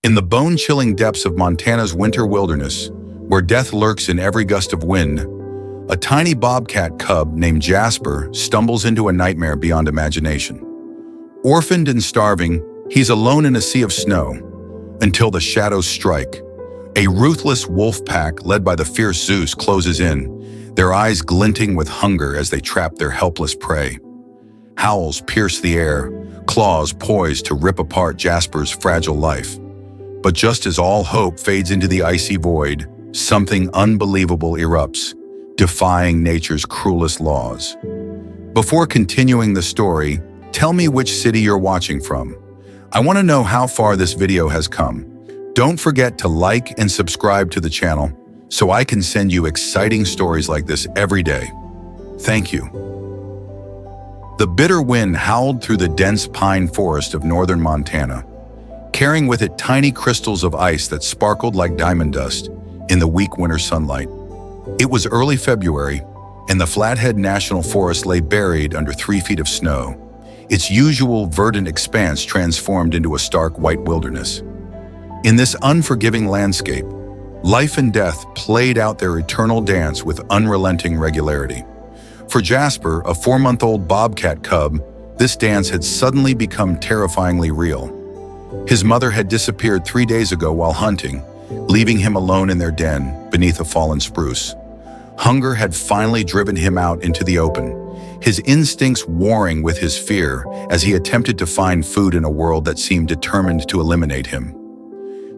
In the bone-chilling depths of Montana's winter wilderness, where death lurks in every gust of wind, a tiny bobcat cub named Jasper stumbles into a nightmare beyond imagination. Orphaned and starving, he's alone in a sea of snow, until the shadows strike. A ruthless wolf pack led by the fierce Zeus closes in, their eyes glinting with hunger as they trap their helpless prey. Howls pierce the air, claws poised to rip apart Jasper's fragile life. But just as all hope fades into the icy void, something unbelievable erupts, defying nature's cruelest laws. Before continuing the story, tell me which city you're watching from. I want to know how far this video has come. Don't forget to like and subscribe to the channel so I can send you exciting stories like this every day. Thank you. The bitter wind howled through the dense pine forest of northern Montana, carrying with it tiny crystals of ice that sparkled like diamond dust in the weak winter sunlight. It was early February, and the Flathead National Forest lay buried under 3 feet of snow, its usual verdant expanse transformed into a stark white wilderness. In this unforgiving landscape, life and death played out their eternal dance with unrelenting regularity. For Jasper, a 4-month-old bobcat cub, this dance had suddenly become terrifyingly real. His mother had disappeared 3 days ago while hunting, leaving him alone in their den beneath a fallen spruce. Hunger had finally driven him out into the open, his instincts warring with his fear as he attempted to find food in a world that seemed determined to eliminate him.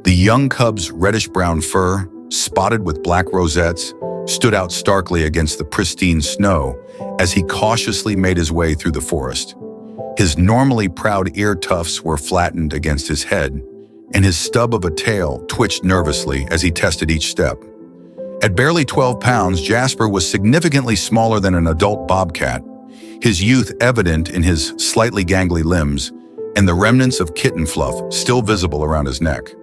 The young cub's reddish-brown fur, spotted with black rosettes, stood out starkly against the pristine snow as he cautiously made his way through the forest. His normally proud ear tufts were flattened against his head, and his stub of a tail twitched nervously as he tested each step. At barely 12 pounds, Jasper was significantly smaller than an adult bobcat, his youth evident in his slightly gangly limbs and the remnants of kitten fluff still visible around his neck.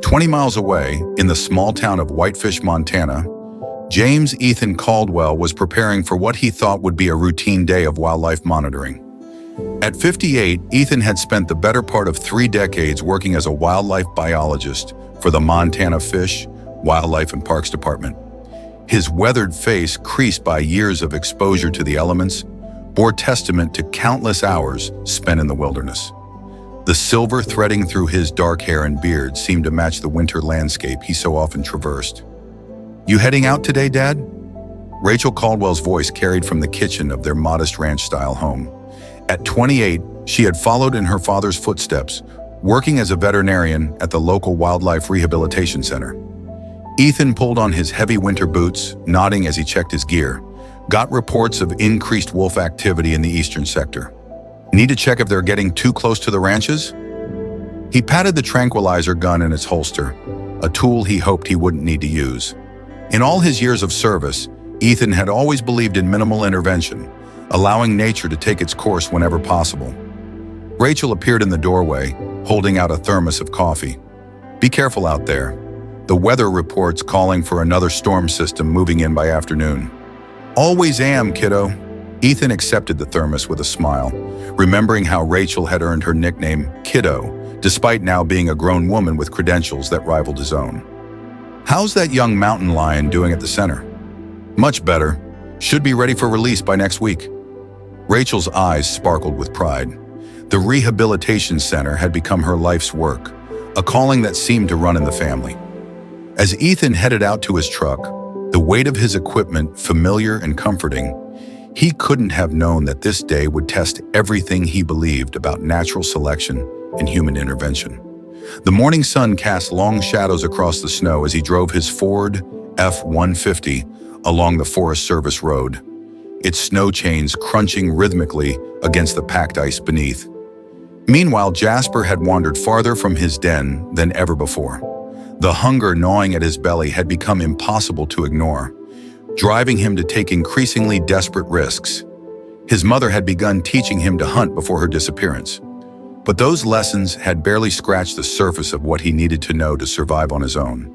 20 miles away, in the small town of Whitefish, Montana, James Ethan Caldwell was preparing for what he thought would be a routine day of wildlife monitoring. At 58, Ethan had spent the better part of 3 decades working as a wildlife biologist for the Montana Fish, Wildlife and Parks Department. His weathered face, creased by years of exposure to the elements, bore testament to countless hours spent in the wilderness. The silver threading through his dark hair and beard seemed to match the winter landscape he so often traversed. "You heading out today, Dad?" Rachel Caldwell's voice carried from the kitchen of their modest ranch-style home. At 28, she had followed in her father's footsteps, working as a veterinarian at the local wildlife rehabilitation center. Ethan pulled on his heavy winter boots, nodding as he checked his gear. Got reports of increased wolf activity in the eastern sector. Need to check if they're getting too close to the ranches? He patted the tranquilizer gun in its holster, a tool he hoped he wouldn't need to use. In all his years of service, Ethan had always believed in minimal intervention, allowing nature to take its course whenever possible. Rachel appeared in the doorway, holding out a thermos of coffee. "Be careful out there. The weather report's calling for another storm system moving in by afternoon." "Always am, kiddo." Ethan accepted the thermos with a smile, remembering how Rachel had earned her nickname, Kiddo, despite now being a grown woman with credentials that rivaled his own. "How's that young mountain lion doing at the center?" "Much better. Should be ready for release by next week." Rachel's eyes sparkled with pride. The rehabilitation center had become her life's work, a calling that seemed to run in the family. As Ethan headed out to his truck, the weight of his equipment familiar and comforting, he couldn't have known that this day would test everything he believed about natural selection and human intervention. The morning sun cast long shadows across the snow as he drove his Ford F-150 along the Forest Service road, its snow chains crunching rhythmically against the packed ice beneath. Meanwhile, Jasper had wandered farther from his den than ever before. The hunger gnawing at his belly had become impossible to ignore, driving him to take increasingly desperate risks. His mother had begun teaching him to hunt before her disappearance, but those lessons had barely scratched the surface of what he needed to know to survive on his own.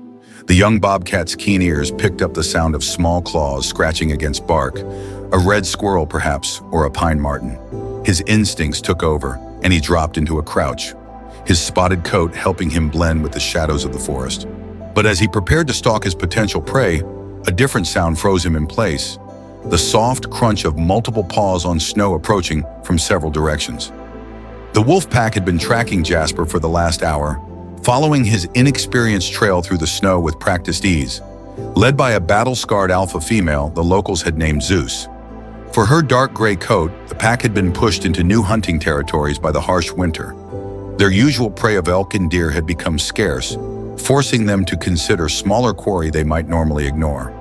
The young bobcat's keen ears picked up the sound of small claws scratching against bark, a red squirrel perhaps, or a pine marten. His instincts took over, and he dropped into a crouch. his spotted coat helping him blend with the shadows of the forest. But as he prepared to stalk his potential prey, a different sound froze him in place, the soft crunch of multiple paws on snow approaching from several directions. The wolf pack had been tracking Jasper for the last hour, following his inexperienced trail through the snow with practiced ease. Led by a battle-scarred alpha female the locals had named Zeus. For her dark gray coat, the pack had been pushed into new hunting territories by the harsh winter. Their usual prey of elk and deer had become scarce, forcing them to consider smaller quarry they might normally ignore.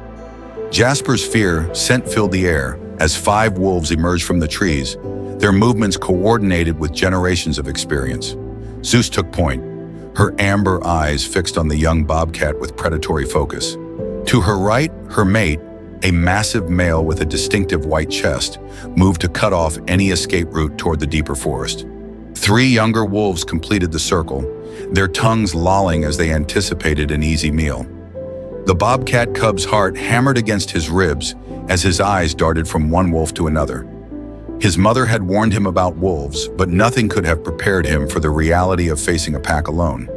Jasper's fear scent filled the air as 5 wolves emerged from the trees, their movements coordinated with generations of experience. Zeus took point, her amber eyes fixed on the young bobcat with predatory focus. To her right, her mate, a massive male with a distinctive white chest, moved to cut off any escape route toward the deeper forest. 3 younger wolves completed the circle, their tongues lolling as they anticipated an easy meal. The bobcat cub's heart hammered against his ribs as his eyes darted from one wolf to another. His mother had warned him about wolves, but nothing could have prepared him for the reality of facing a pack alone.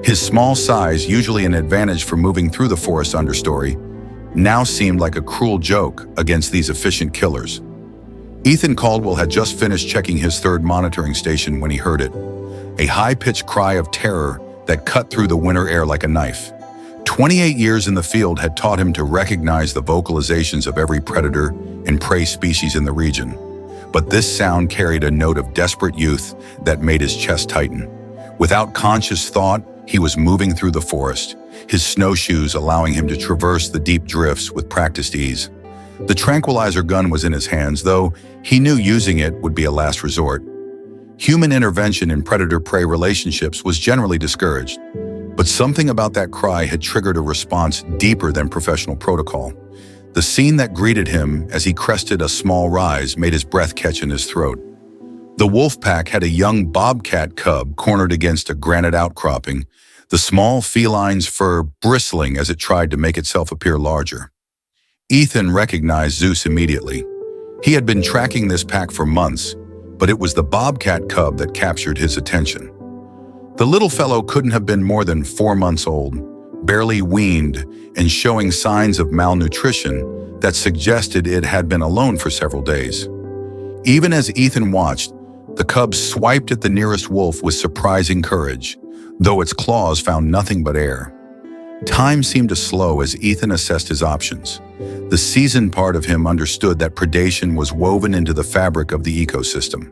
His small size, usually an advantage for moving through the forest understory, now seemed like a cruel joke against these efficient killers. Ethan Caldwell had just finished checking his 3rd monitoring station when he heard it, a high-pitched cry of terror that cut through the winter air like a knife. 28 years in the field had taught him to recognize the vocalizations of every predator and prey species in the region. But this sound carried a note of desperate youth that made his chest tighten. Without conscious thought, he was moving through the forest, his snowshoes allowing him to traverse the deep drifts with practiced ease. The tranquilizer gun was in his hands, though he knew using it would be a last resort. Human intervention in predator-prey relationships was generally discouraged, but something about that cry had triggered a response deeper than professional protocol. The scene that greeted him as he crested a small rise made his breath catch in his throat. The wolf pack had a young bobcat cub cornered against a granite outcropping, the small feline's fur bristling as it tried to make itself appear larger. Ethan recognized Zeus immediately. He had been tracking this pack for months, but it was the bobcat cub that captured his attention. The little fellow couldn't have been more than 4 months old, barely weaned and showing signs of malnutrition that suggested it had been alone for several days. Even as Ethan watched, the cub swiped at the nearest wolf with surprising courage, though its claws found nothing but air. Time seemed to slow as Ethan assessed his options. The seasoned part of him understood that predation was woven into the fabric of the ecosystem.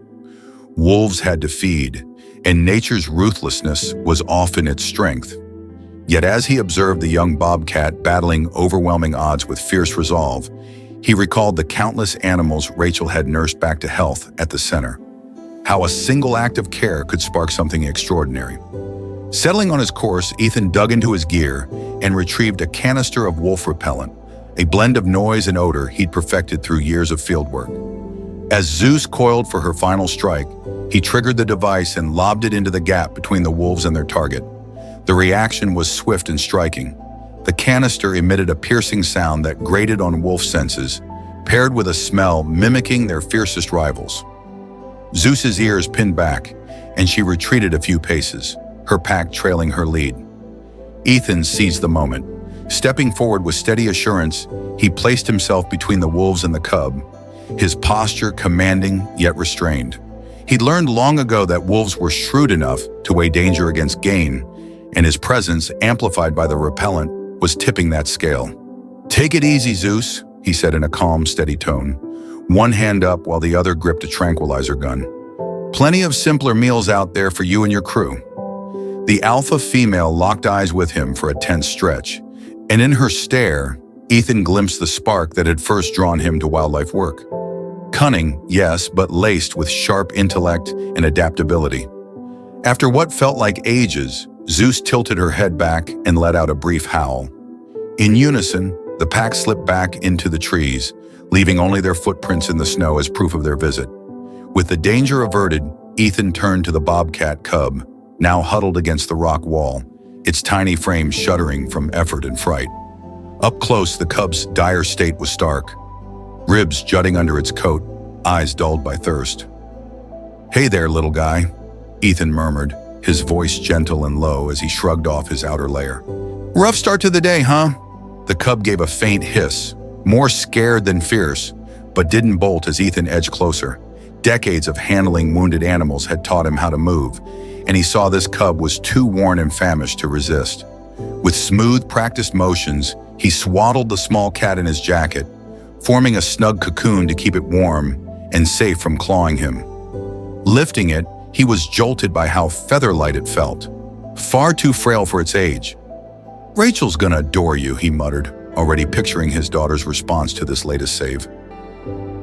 Wolves had to feed, and nature's ruthlessness was often its strength. Yet as he observed the young bobcat battling overwhelming odds with fierce resolve, he recalled the countless animals Rachel had nursed back to health at the center. How a single act of care could spark something extraordinary. Settling on his course, Ethan dug into his gear and retrieved a canister of wolf repellent, a blend of noise and odor he'd perfected through years of fieldwork. As Zeus coiled for her final strike, he triggered the device and lobbed it into the gap between the wolves and their target. The reaction was swift and striking. The canister emitted a piercing sound that grated on wolf senses, paired with a smell mimicking their fiercest rivals. Zeus's ears pinned back, and she retreated a few paces, her pack trailing her lead. Ethan seized the moment. Stepping forward with steady assurance, he placed himself between the wolves and the cub, his posture commanding yet restrained. He'd learned long ago that wolves were shrewd enough to weigh danger against gain, and his presence, amplified by the repellent, was tipping that scale. "Take it easy, Zeus," he said in a calm, steady tone, one hand up while the other gripped a tranquilizer gun. "Plenty of simpler meals out there for you and your crew." The alpha female locked eyes with him for a tense stretch, and in her stare, Ethan glimpsed the spark that had first drawn him to wildlife work. Cunning, yes, but laced with sharp intellect and adaptability. After what felt like ages, Zeus tilted her head back and let out a brief howl. In unison, the pack slipped back into the trees, leaving only their footprints in the snow as proof of their visit. With the danger averted, Ethan turned to the bobcat cub, now huddled against the rock wall, its tiny frame shuddering from effort and fright. Up close, the cub's dire state was stark, ribs jutting under its coat, eyes dulled by thirst. "Hey there, little guy," Ethan murmured, his voice gentle and low as he shrugged off his outer layer. "Rough start to the day, huh?" The cub gave a faint hiss, more scared than fierce, but didn't bolt as Ethan edged closer. Decades of handling wounded animals had taught him how to move, and he saw this cub was too worn and famished to resist. With smooth, practiced motions, he swaddled the small cat in his jacket, forming a snug cocoon to keep it warm and safe from clawing him. Lifting it, he was jolted by how feather-light it felt, far too frail for its age. "Rachel's gonna adore you," he muttered, already picturing his daughter's response to this latest save.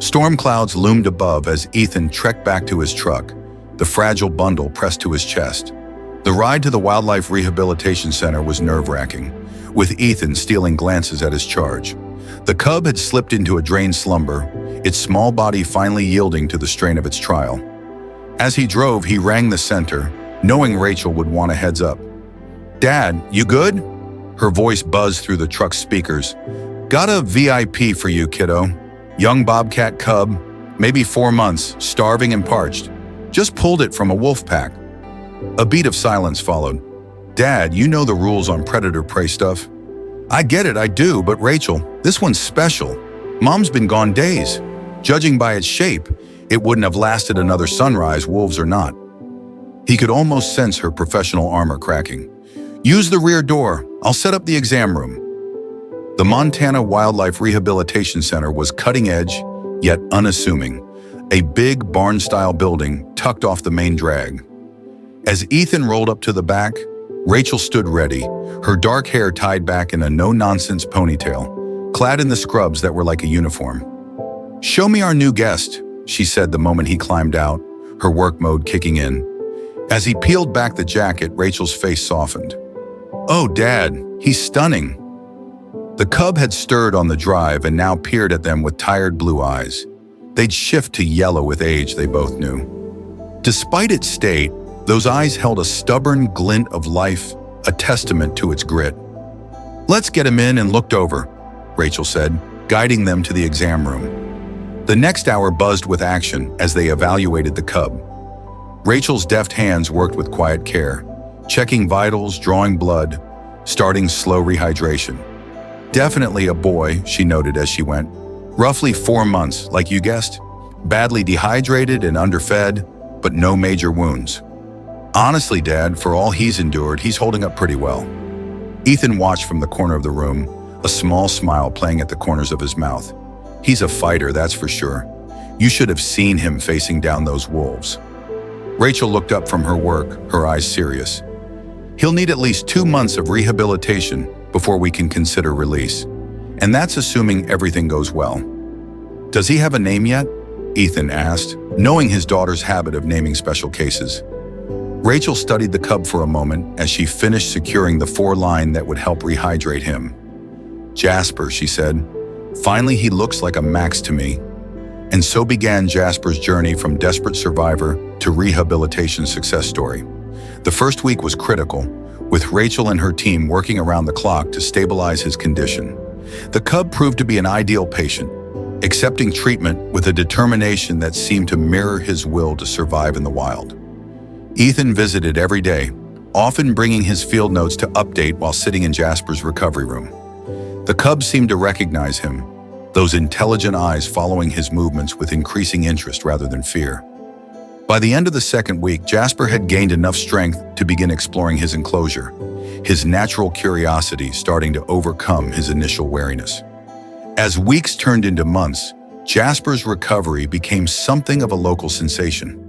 Storm clouds loomed above as Ethan trekked back to his truck, the fragile bundle pressed to his chest. The ride to the Wildlife Rehabilitation Center was nerve-wracking, with Ethan stealing glances at his charge. The cub had slipped into a drained slumber, its small body finally yielding to the strain of its trial. As he drove, he rang the center, knowing Rachel would want a heads up. "Dad, you good?" Her voice buzzed through the truck's speakers. "Got a VIP for you, kiddo. Young Bobcat Cub, maybe 4 months, starving and parched. Just pulled it from a wolf pack." A beat of silence followed. "Dad, you know the rules on predator-prey stuff." "I get it, I do, but Rachel, this one's special. Mom's been gone days. Judging by its shape, it wouldn't have lasted another sunrise, wolves or not." He could almost sense her professional armor cracking. "Use the rear door. I'll set up the exam room." The Montana Wildlife Rehabilitation Center was cutting-edge, yet unassuming, a big barn-style building tucked off the main drag. As Ethan rolled up to the back, Rachel stood ready, her dark hair tied back in a no-nonsense ponytail, clad in the scrubs that were like a uniform. "Show me our new guest," she said the moment he climbed out, her work mode kicking in. As he peeled back the jacket, Rachel's face softened. "Oh, Dad, he's stunning." The cub had stirred on the drive and now peered at them with tired blue eyes. They'd shift to yellow with age, they both knew. Despite its state, those eyes held a stubborn glint of life, a testament to its grit. "Let's get him in and looked over," Rachel said, guiding them to the exam room. The next hour buzzed with action as they evaluated the cub. Rachel's deft hands worked with quiet care, checking vitals, drawing blood, starting slow rehydration. "Definitely a boy," she noted as she went. "Roughly 4 months, like you guessed. Badly dehydrated and underfed, but no major wounds." "Honestly, Dad, for all he's endured, he's holding up pretty well." Ethan watched from the corner of the room, a small smile playing at the corners of his mouth. "He's a fighter, that's for sure. You should have seen him facing down those wolves." Rachel looked up from her work, her eyes serious. "He'll need at least 2 months of rehabilitation before we can consider release. And that's assuming everything goes well." "Does he have a name yet?" Ethan asked, knowing his daughter's habit of naming special cases. Rachel studied the cub for a moment as she finished securing the 4-line that would help rehydrate him. "Jasper," she said. "Finally, he looks like a max to me." And so began Jasper's journey from desperate survivor to rehabilitation success story. The first week was critical, with Rachel and her team working around the clock to stabilize his condition. The cub proved to be an ideal patient, accepting treatment with a determination that seemed to mirror his will to survive in the wild. Ethan visited every day, often bringing his field notes to update while sitting in Jasper's recovery room. The cub seemed to recognize him, those intelligent eyes following his movements with increasing interest rather than fear. By the end of the second week, Jasper had gained enough strength to begin exploring his enclosure, his natural curiosity starting to overcome his initial wariness. As weeks turned into months, Jasper's recovery became something of a local sensation.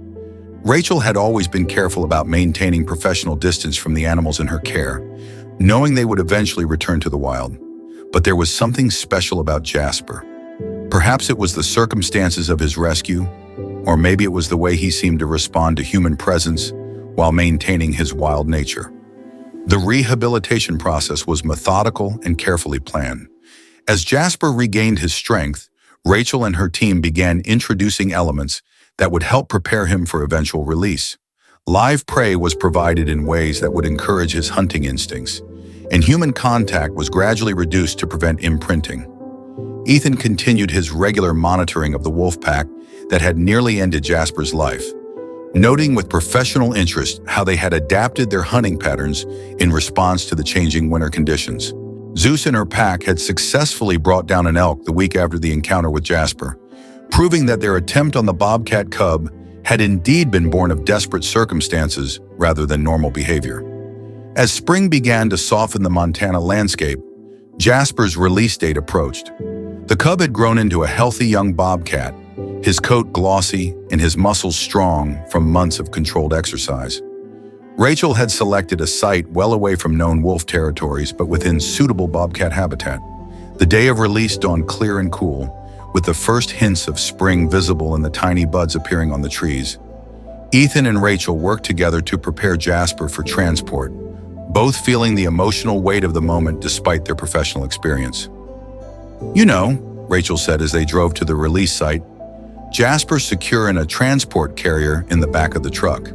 Rachel had always been careful about maintaining professional distance from the animals in her care, knowing they would eventually return to the wild. But there was something special about Jasper. Perhaps it was the circumstances of his rescue, or maybe it was the way he seemed to respond to human presence while maintaining his wild nature. The rehabilitation process was methodical and carefully planned. As Jasper regained his strength, Rachel and her team began introducing elements that would help prepare him for eventual release. Live prey was provided in ways that would encourage his hunting instincts, and human contact was gradually reduced to prevent imprinting. Ethan continued his regular monitoring of the wolf pack that had nearly ended Jasper's life, noting with professional interest how they had adapted their hunting patterns in response to the changing winter conditions. Zeus and her pack had successfully brought down an elk the week after the encounter with Jasper, proving that their attempt on the Bobcat Cub had indeed been born of desperate circumstances rather than normal behavior. As spring began to soften the Montana landscape, Jasper's release date approached. The cub had grown into a healthy young bobcat, his coat glossy and his muscles strong from months of controlled exercise. Rachel had selected a site well away from known wolf territories but within suitable bobcat habitat. The day of release dawned clear and cool, with the first hints of spring visible in the tiny buds appearing on the trees. Ethan and Rachel worked together to prepare Jasper for transport, both feeling the emotional weight of the moment despite their professional experience. "You know," Rachel said as they drove to the release site, "Jasper's secure in a transport carrier in the back of the truck.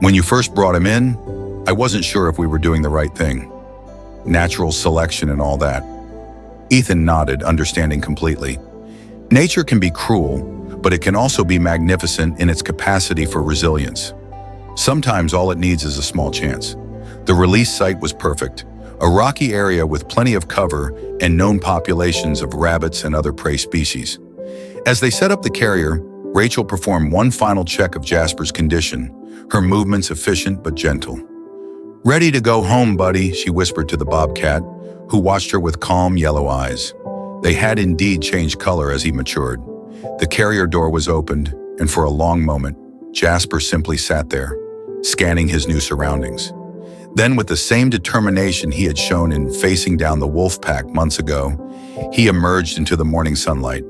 When you first brought him in, I wasn't sure if we were doing the right thing. Natural selection and all that." Ethan nodded, understanding completely. Nature can be cruel, but it can also be magnificent in its capacity for resilience. Sometimes all it needs is a small chance. The release site was perfect, a rocky area with plenty of cover and known populations of rabbits and other prey species. As they set up the carrier, Rachel performed one final check of Jasper's condition, her movements efficient but gentle. "Ready to go home, buddy," she whispered to the bobcat, who watched her with calm yellow eyes. They had indeed changed color as he matured. The carrier door was opened, and for a long moment, Jasper simply sat there, scanning his new surroundings. Then, with the same determination he had shown in facing down the wolf pack months ago, he emerged into the morning sunlight.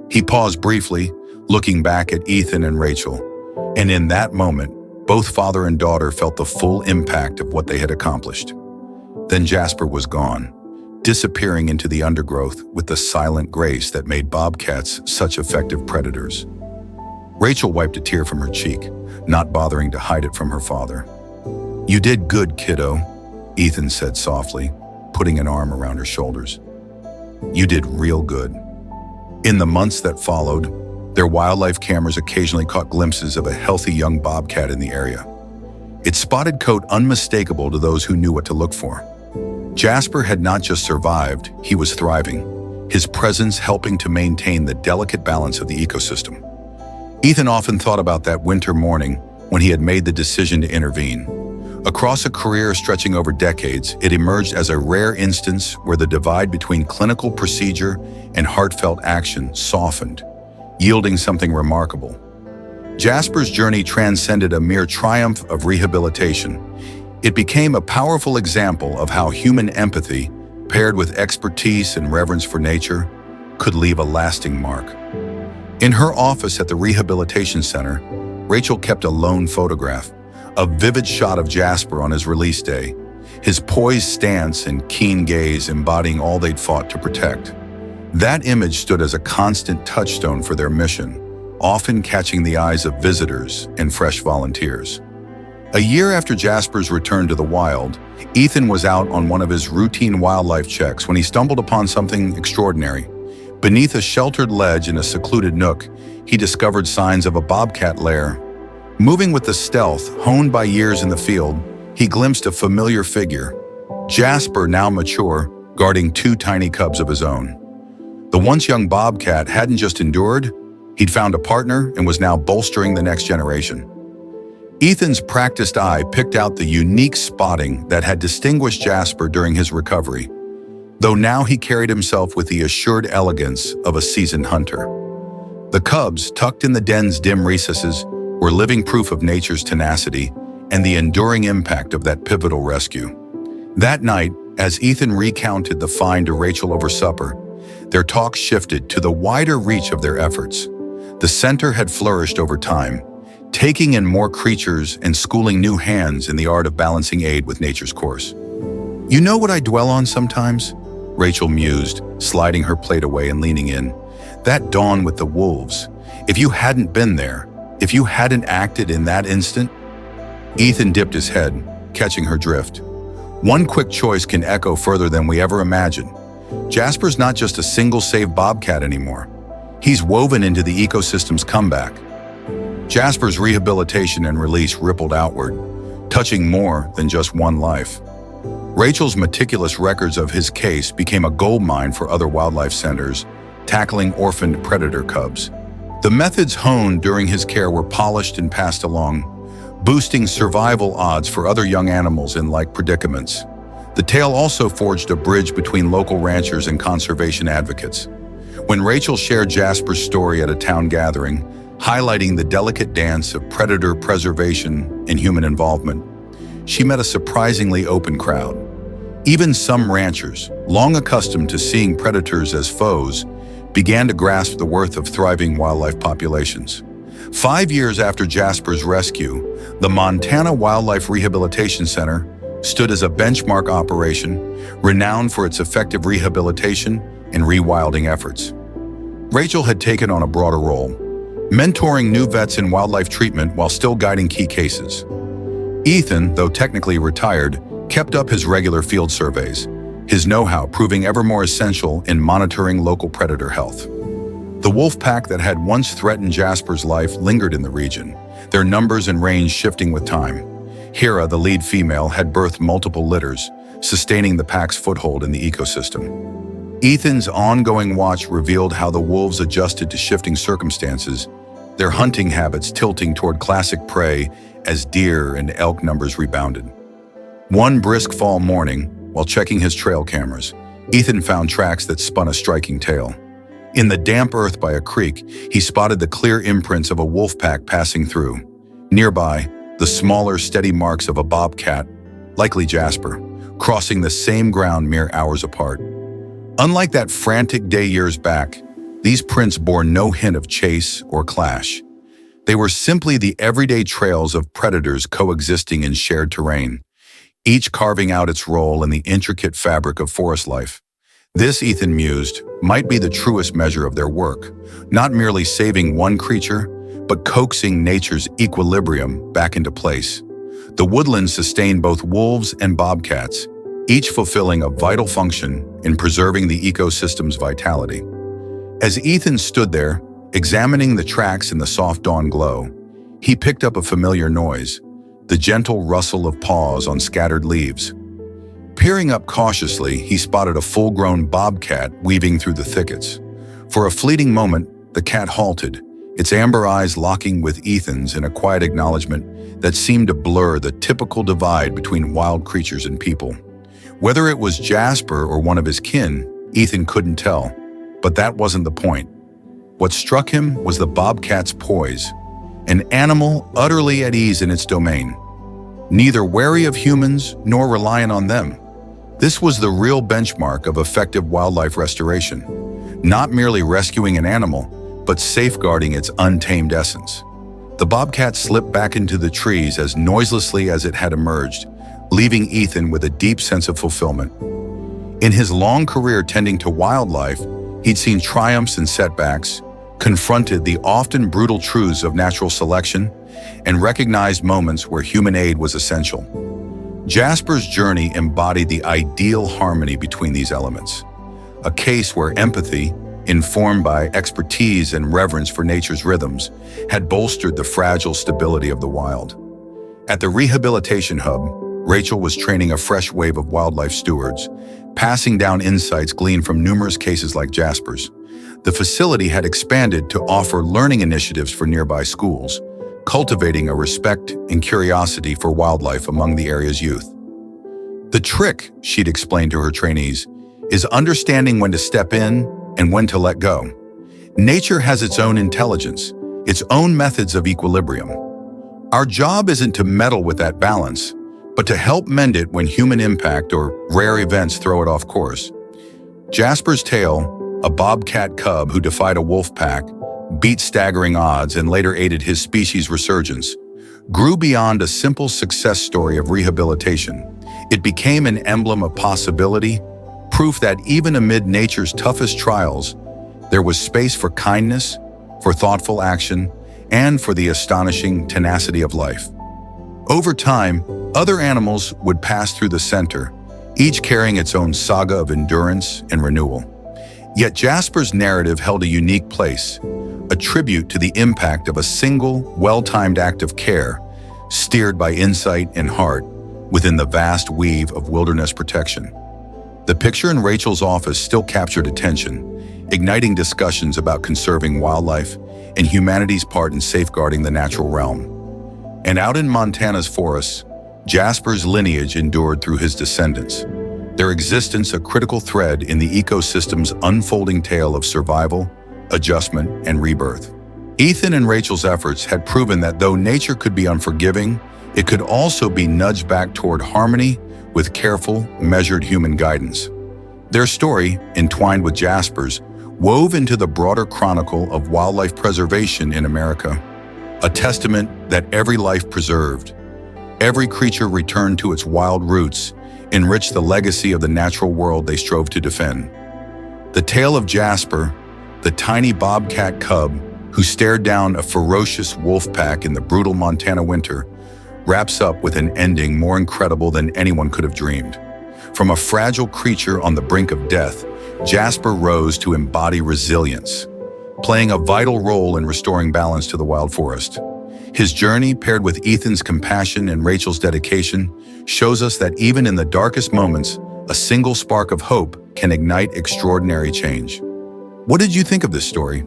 He paused briefly, looking back at Ethan and Rachel, and in that moment, both father and daughter felt the full impact of what they had accomplished. Then Jasper was gone, disappearing into the undergrowth with the silent grace that made bobcats such effective predators. Rachel wiped a tear from her cheek, not bothering to hide it from her father. "You did good, kiddo," Ethan said softly, putting an arm around her shoulders. "You did real good." In the months that followed, their wildlife cameras occasionally caught glimpses of a healthy young bobcat in the area, its spotted coat unmistakable to those who knew what to look for. Jasper had not just survived, he was thriving, his presence helping to maintain the delicate balance of the ecosystem. Ethan often thought about that winter morning when he had made the decision to intervene. Across a career stretching over decades, it emerged as a rare instance where the divide between clinical procedure and heartfelt action softened, yielding something remarkable. Jasper's journey transcended a mere triumph of rehabilitation. It became a powerful example of how human empathy, paired with expertise and reverence for nature, could leave a lasting mark. In her office at the rehabilitation center, Rachel kept a lone photograph, a vivid shot of Jasper on his release day, his poised stance and keen gaze embodying all they'd fought to protect. That image stood as a constant touchstone for their mission, often catching the eyes of visitors and fresh volunteers. A year after Jasper's return to the wild, Ethan was out on one of his routine wildlife checks when he stumbled upon something extraordinary. Beneath a sheltered ledge in a secluded nook, he discovered signs of a bobcat lair. Moving with the stealth honed by years in the field, he glimpsed a familiar figure, Jasper, now mature, guarding two tiny cubs of his own. The once young bobcat hadn't just endured, he'd found a partner and was now bolstering the next generation. Ethan's practiced eye picked out the unique spotting that had distinguished Jasper during his recovery, though now he carried himself with the assured elegance of a seasoned hunter. The cubs, tucked in the den's dim recesses, were living proof of nature's tenacity and the enduring impact of that pivotal rescue. That night, as Ethan recounted the find to Rachel over supper, their talk shifted to the wider reach of their efforts. The center had flourished over time, taking in more creatures and schooling new hands in the art of balancing aid with nature's course. "You know what I dwell on sometimes?" Rachel mused, sliding her plate away and leaning in. "That dawn with the wolves. If you hadn't been there, if you hadn't acted in that instant..." Ethan dipped his head, catching her drift. "One quick choice can echo further than we ever imagined. Jasper's not just a single saved bobcat anymore. He's woven into the ecosystem's comeback." Jasper's rehabilitation and release rippled outward, touching more than just one life. Rachel's meticulous records of his case became a goldmine for other wildlife centers, tackling orphaned predator cubs. The methods honed during his care were polished and passed along, boosting survival odds for other young animals in like predicaments. The tale also forged a bridge between local ranchers and conservation advocates. When Rachel shared Jasper's story at a town gathering, highlighting the delicate dance of predator preservation and human involvement, she met a surprisingly open crowd. Even some ranchers, long accustomed to seeing predators as foes, began to grasp the worth of thriving wildlife populations. 5 years after Jasper's rescue, the Montana Wildlife Rehabilitation Center stood as a benchmark operation, renowned for its effective rehabilitation and rewilding efforts. Rachel had taken on a broader role, mentoring new vets in wildlife treatment while still guiding key cases. Ethan, though technically retired, kept up his regular field surveys, his know-how proving ever more essential in monitoring local predator health. The wolf pack that had once threatened Jasper's life lingered in the region, their numbers and range shifting with time. Hera, the lead female, had birthed multiple litters, sustaining the pack's foothold in the ecosystem. Ethan's ongoing watch revealed how the wolves adjusted to shifting circumstances, their hunting habits tilting toward classic prey as deer and elk numbers rebounded. One brisk fall morning, while checking his trail cameras, Ethan found tracks that spun a striking tale. In the damp earth by a creek, he spotted the clear imprints of a wolf pack passing through. Nearby, the smaller, steady marks of a bobcat, likely Jasper, crossing the same ground mere hours apart. Unlike that frantic day years back, these prints bore no hint of chase or clash. They were simply the everyday trails of predators coexisting in shared terrain, each carving out its role in the intricate fabric of forest life. This, Ethan mused, might be the truest measure of their work, not merely saving one creature, but coaxing nature's equilibrium back into place. The woodlands sustained both wolves and bobcats, each fulfilling a vital function in preserving the ecosystem's vitality. As Ethan stood there, examining the tracks in the soft dawn glow, he picked up a familiar noise, the gentle rustle of paws on scattered leaves. Peering up cautiously, he spotted a full-grown bobcat weaving through the thickets. For a fleeting moment, the cat halted, its amber eyes locking with Ethan's in a quiet acknowledgement that seemed to blur the typical divide between wild creatures and people. Whether it was Jasper or one of his kin, Ethan couldn't tell, but that wasn't the point. What struck him was the bobcat's poise, an animal utterly at ease in its domain, neither wary of humans nor reliant on them. This was the real benchmark of effective wildlife restoration, not merely rescuing an animal, but safeguarding its untamed essence. The bobcat slipped back into the trees as noiselessly as it had emerged, leaving Ethan with a deep sense of fulfillment. In his long career tending to wildlife, he'd seen triumphs and setbacks, confronted the often brutal truths of natural selection, and recognized moments where human aid was essential. Jasper's journey embodied the ideal harmony between these elements, a case where empathy, informed by expertise and reverence for nature's rhythms, had bolstered the fragile stability of the wild. At the rehabilitation hub, Rachel was training a fresh wave of wildlife stewards, passing down insights gleaned from numerous cases like Jasper's. The facility had expanded to offer learning initiatives for nearby schools, cultivating a respect and curiosity for wildlife among the area's youth. The trick, she'd explained to her trainees, is understanding when to step in and when to let go. Nature has its own intelligence, its own methods of equilibrium. Our job isn't to meddle with that balance, but to help mend it when human impact or rare events throw it off course. Jasper's tale, a bobcat cub who defied a wolf pack, beat staggering odds, and later aided his species' resurgence, grew beyond a simple success story of rehabilitation. It became an emblem of possibility, proof that even amid nature's toughest trials, there was space for kindness, for thoughtful action, and for the astonishing tenacity of life. Over time, other animals would pass through the center, each carrying its own saga of endurance and renewal. Yet Jasper's narrative held a unique place, a tribute to the impact of a single, well-timed act of care, steered by insight and heart within the vast weave of wilderness protection. The picture in Rachel's office still captured attention, igniting discussions about conserving wildlife and humanity's part in safeguarding the natural realm. And out in Montana's forests, Jasper's lineage endured through his descendants, their existence a critical thread in the ecosystem's unfolding tale of survival, adjustment, and rebirth. Ethan and Rachel's efforts had proven that though nature could be unforgiving, it could also be nudged back toward harmony with careful, measured human guidance. Their story, entwined with Jasper's, wove into the broader chronicle of wildlife preservation in America, a testament that every life preserved, every creature returned to its wild roots, enriched the legacy of the natural world they strove to defend. The tale of Jasper, the tiny bobcat cub who stared down a ferocious wolf pack in the brutal Montana winter, wraps up with an ending more incredible than anyone could have dreamed. From a fragile creature on the brink of death, Jasper rose to embody resilience, playing a vital role in restoring balance to the wild forest. His journey, paired with Ethan's compassion and Rachel's dedication, shows us that even in the darkest moments, a single spark of hope can ignite extraordinary change. What did you think of this story?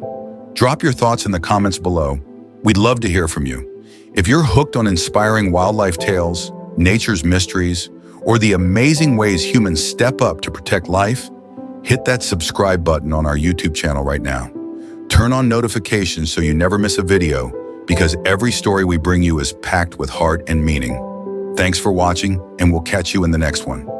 Drop your thoughts in the comments below. We'd love to hear from you. If you're hooked on inspiring wildlife tales, nature's mysteries, or the amazing ways humans step up to protect life, hit that subscribe button on our YouTube channel right now. Turn on notifications so you never miss a video, because every story we bring you is packed with heart and meaning. Thanks for watching, and we'll catch you in the next one.